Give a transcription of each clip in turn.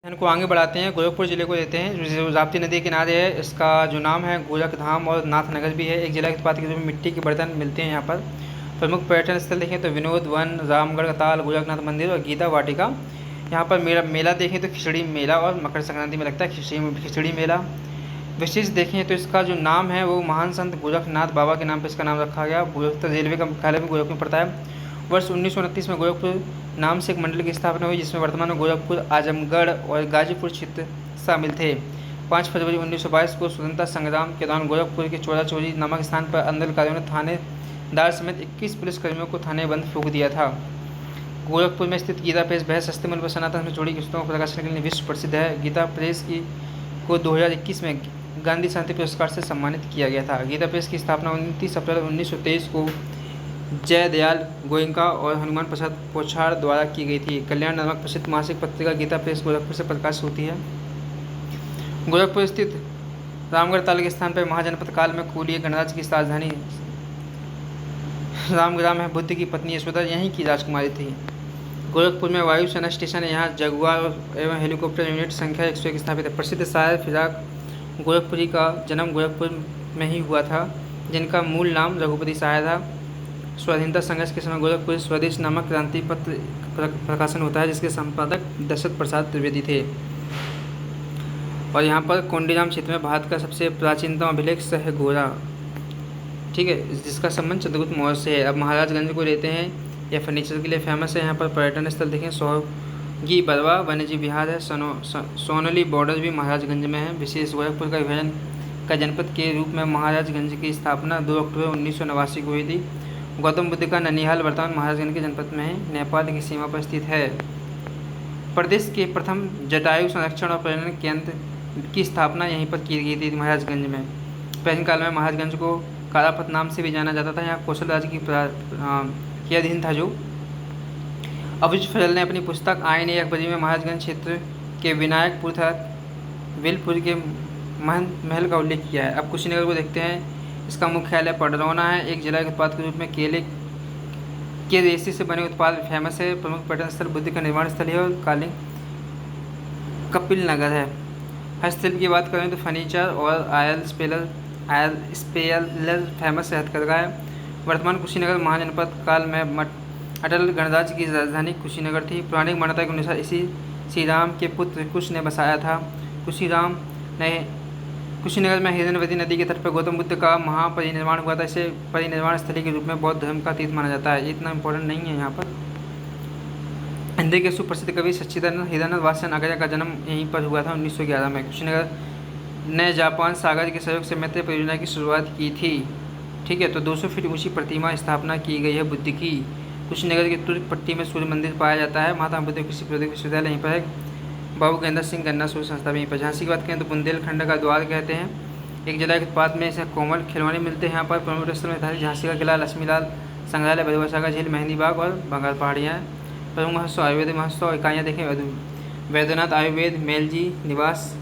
इनको आगे बढ़ाते हैं। गोरखपुर ज़िले को देते हैं जो राप्ती नदी के किनारे है। इसका जो नाम है गोरखधाम और नाथनगर भी है। एक जिला के उत्पाद के रूप में मिट्टी के बर्तन मिलते हैं यहाँ पर। प्रमुख पर्यटन स्थल देखें तो विनोद वन, रामगढ़ ताल, गोरखनाथ मंदिर और गीता वाटिका। यहाँ पर मेला देखें तो खिचड़ी मेला और मकर संक्रांति में लगता है खिचड़ी मेला। विशेष देखें तो इसका जो नाम है वो महान संत गोरखनाथ बाबा के नाम पर इसका नाम रखा गया। गोरखपुर रेलवे का मुख्यालय भी गोरखपुर में पड़ता है। वर्ष 1929 में गोरखपुर नाम से एक मंडल की स्थापना हुई जिसमें वर्तमान में गोरखपुर, आजमगढ़ और गाजीपुर क्षेत्र शामिल थे। 5 फरवरी 1922 को स्वतंत्रता संग्राम के दौरान गोरखपुर के चौरा चौरी नामक स्थान पर आंदोलनकारियों ने थानेदार समेत 21 पुलिसकर्मियों को थाने बंद फूंक दिया था। गोरखपुर में स्थित गीता प्रेस बहस सस्ते मूल्य पर सनातन में जोड़ी किस्तों को प्रकाशन के लिए विश्व प्रसिद्ध है। गीता प्रेस को 2021 में गांधी शांति पुरस्कार से सम्मानित किया गया था। गीता प्रेस की स्थापना 29 अप्रैल 1923 को जयदयाल गोयनका और हनुमान प्रसाद पोछार द्वारा की गई थी। कल्याण नामक प्रसिद्ध मासिक पत्रिका गीता प्रेस गोरखपुर से प्रकाशित होती है। गोरखपुर स्थित रामगढ़ ताल के स्थान पर महाजनपद काल में कुलीय गणराज्य की राजधानी रामग्राम है। बुद्ध की पत्नी यशोदा यहीं की राजकुमारी थी। गोरखपुर में वायुसेना स्टेशन है। यहाँ जगुआर एवं हेलीकॉप्टर यूनिट संख्या 101 स्थापित है। प्रसिद्ध शायर फिराक गोरखपुरी का जन्म गोरखपुर में ही हुआ था, जिनका मूल नाम रघुपति शायर था। स्वाधीनता संघर्ष के समय गोरखपुर स्वदेश नामक क्रांति पत्र प्रकाशन होता है, जिसके संपादक दशरथ प्रसाद त्रिवेदी थे। और यहाँ पर कोंडीराम क्षेत्र में भारत का सबसे प्राचीनतम अभिलेख सहगोरा, ठीक है, जिसका संबंध चंद्रगुप्त मौर्य से है। अब महाराजगंज को लेते हैं। यह फर्नीचर के लिए फेमस है। यहाँ पर पर्यटन स्थल देखें, सोहगी बरवा वन्यजीव विहार है। सोनली बॉर्डर भी महाराजगंज में है। विशेष गोरखपुर का विभाजन का जनपद के रूप में महाराजगंज की स्थापना 2 अक्टूबर 1989 को हुई थी। गौतम बुद्ध का ननिहाल वर्तमान महाराजगंज के जनपद में है, नेपाल की सीमा पर स्थित है। प्रदेश के प्रथम जटायु संरक्षण और पर्यटन केंद्र की स्थापना यहीं पर की गई थी, महाराजगंज में। प्राचीन काल में महाराजगंज को कारापत नाम से भी जाना जाता था। यहाँ कौशल राज्य के अधीन था। जो अबुज फजल ने अपनी पुस्तक आईन अकबरी में महाराजगंज क्षेत्र के विनायकपुर तथा विलपुर के महल का उल्लेख किया है। अब कुशीनगर को देखते हैं। इसका मुख्यालय पडरौना है। एक जिला के उत्पाद के रूप में केले के रेशे से बने उत्पाद फेमस है। प्रमुख पर्यटन स्थल बुद्ध का निर्माण स्थल है और कालिंग कपिल नगर है। हस्तशिल्प की बात करें तो फर्नीचर और आयल स्पेलर फेमस हथकरघा है। वर्तमान कुशीनगर महाजनपद काल में अटल गणराज्य की राजधानी कुशीनगर थी। पौराणिक मान्यता के अनुसार इसी श्री राम के पुत्र कुश ने बसाया था। कुशीनगर में हिरण्यवती नदी के तट पर गौतम बुद्ध का महापरिनिर्वाण हुआ था। इसे परिनिर्वाण स्थली के रूप में बौद्ध धर्म का तीर्थ माना जाता है। इतना इंपॉर्टेंट नहीं है यहाँ पर। हिंदी के सुप्रसिद्ध कवि सच्चिदानंद हिरानंद वात्स्यन आचार्य का जन्म यहीं पर हुआ था 1911 में। कुशीनगर ने जापान सागर के सहयोग से मैत्री परियोजना की शुरुआत की थी। ठीक है, तो 200 फीट ऊंची प्रतिमा स्थापना की गई है बुद्ध की। कुशीनगर के तुर्क पट्टी में सूर्य मंदिर पाया जाता है। महात्मा बुद्ध कृषि प्रौद्योगिकी विश्वविद्यालय यहीं पर है। बाबू गंगा सिंह गन्ना सूर्य संस्था भी यहीं पर। झांसी की बात करें तो बुंदेलखंड का द्वार कहते हैं। एक जिला के उत्पाद में इसे कोमल खिलौने मिलते हैं। यहाँ पर प्रमुख स्थल में झांसी का किला, लक्ष्मीलाल संग्रहालय, बड़ुआ का झील, मेहंदी बाग और बंगाल पहाड़ियाँ हैं। प्रमुख महोत्सव आयुर्वेद महोत्सव इकाइयाँ देखें, Vaidyanath Ayurved, Melji Niwas,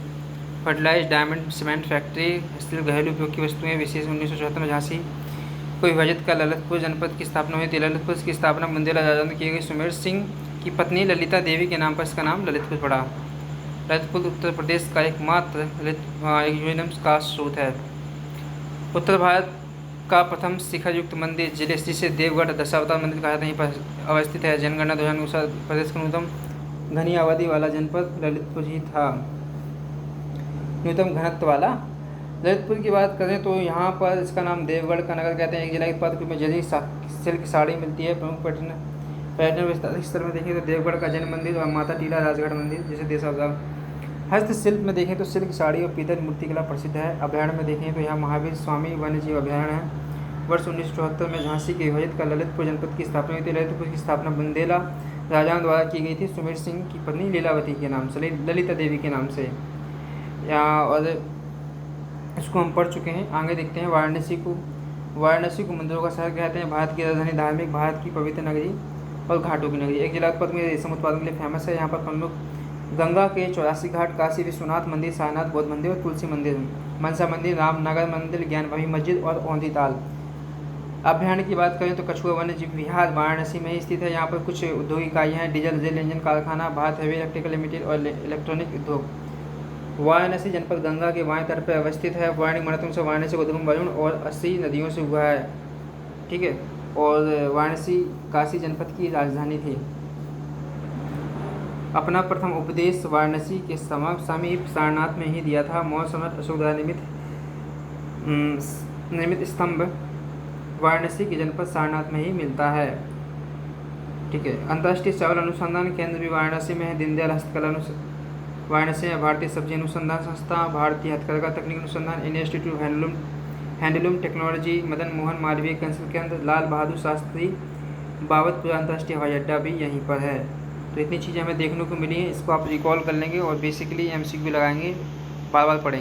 fertilise diamond cement factory, steel घरेलू उपयोग की वस्तुएं। विशेष 1974 में झांसी को विभाजित कर ललितपुर जनपद की स्थापना हुई थी। ललितपुर की स्थापना बुंदेला राजा ने की गई। सुमेर सिंह की पत्नी ललिता देवी के नाम पर इसका नाम ललितपुर पड़ा। ललितपुर उत्तर प्रदेश का एकमात्र यूरेनियम का स्रोत है। उत्तर भारत का प्रथम शिखर युक्त मंदिर जिसे देवगढ़ दशावतार मंदिर कहा जाता है, यहीं पर अवस्थित है। जनगणना 2000 के अनुसार प्रदेश का न्यूनतम घनी आबादी वाला जनपद ललितपुर ही था। न्यूनतम घनत्व वाला ललितपुर की बात करें तो यहाँ पर इसका नाम देवगढ़ का नगर कहते हैं। एक जिला के उत्पाद में जरी सिल्क साड़ी मिलती है। प्रमुख पर्यटन विस्तार स्थल में देखें तो देवगढ़ का जैन मंदिर और माता टीला राजगढ़ मंदिर जैसे देशावतार। हस्तशिल्प में देखें तो सिल्क साड़ी और पीतल मूर्ति कला प्रसिद्ध है। अभ्यारण्य में देखें तो यहाँ महावीर स्वामी वन्यजीव अभ्यारण्य है। वर्ष 1974 में झांसी के विभाजित कर ललितपुर जनपद की स्थापना हुई थी। ललितपुर की स्थापना बुंदेला राजाओं द्वारा की गई थी, सुमेर सिंह की पत्नी लीलावती के नाम से, ललिता देवी के नाम से। और इसको हम पढ़ चुके हैं। आगे देखते हैं वाराणसी को मंदिरों का शहर कहते हैं। भारत की राजधानी, धार्मिक, भारत की पवित्र नगरी और घाटों की नगरी। एक जिला उत्पाद में रेशम उत्पादन के लिए फेमस है। यहाँ पर प्रमुख गंगा के 84 घाट, काशी विश्वनाथ मंदिर, सारनाथ बौद्ध मंदिर और तुलसी मंदिर, मनसा मंदिर, रामनगर मंदिर, ज्ञान भाभी मस्जिद और औंधी ताल। अभ्यारण्य की बात करें तो कछुआ वन्य जीव विहार वाराणसी में ही स्थित है। यहाँ पर कुछ औद्योगिक इकाइयाँ हैं, डीजल जेल इंजन कारखाना, भारत हेवी इलेक्ट्रिकल लिमिटेड और इलेक्ट्रॉनिक उद्योग। वाराणसी जनपद गंगा के बाएं तट पर अवस्थित है। पौराणिक मान्यताओं से वाराणसी का उद्गम वरुण और 80 नदियों से हुआ है। ठीक है, और वाराणसी काशी जनपद की राजधानी थी। अपना प्रथम उपदेश वाराणसी के समीप सारनाथ में ही दिया था। मौर्य सम्राट अशोक द्वारा निर्मित स्तंभ वाराणसी के जनपद सारनाथ में ही मिलता है। ठीक है, अंतर्राष्ट्रीय चावल अनुसंधान केंद्र भी वाराणसी में है। दीनदयाल हस्तकला वाराणसी में, भारतीय सब्जी अनुसंधान संस्था, भारतीय हथकरघा तकनीक अनुसंधान, Indian institute handloom technology, Madan Mohan Malviya cancer केंद्र, लाल बहादुर शास्त्री बाबतपुर अंतर्राष्ट्रीय हवाई अड्डा भी यहीं पर है। तो इतनी चीज़ें हमें देखने को मिली हैं, इसको आप रिकॉल कर लेंगे और बेसिकली MCQ लगाएंगे, बार बार पढ़ेंगे।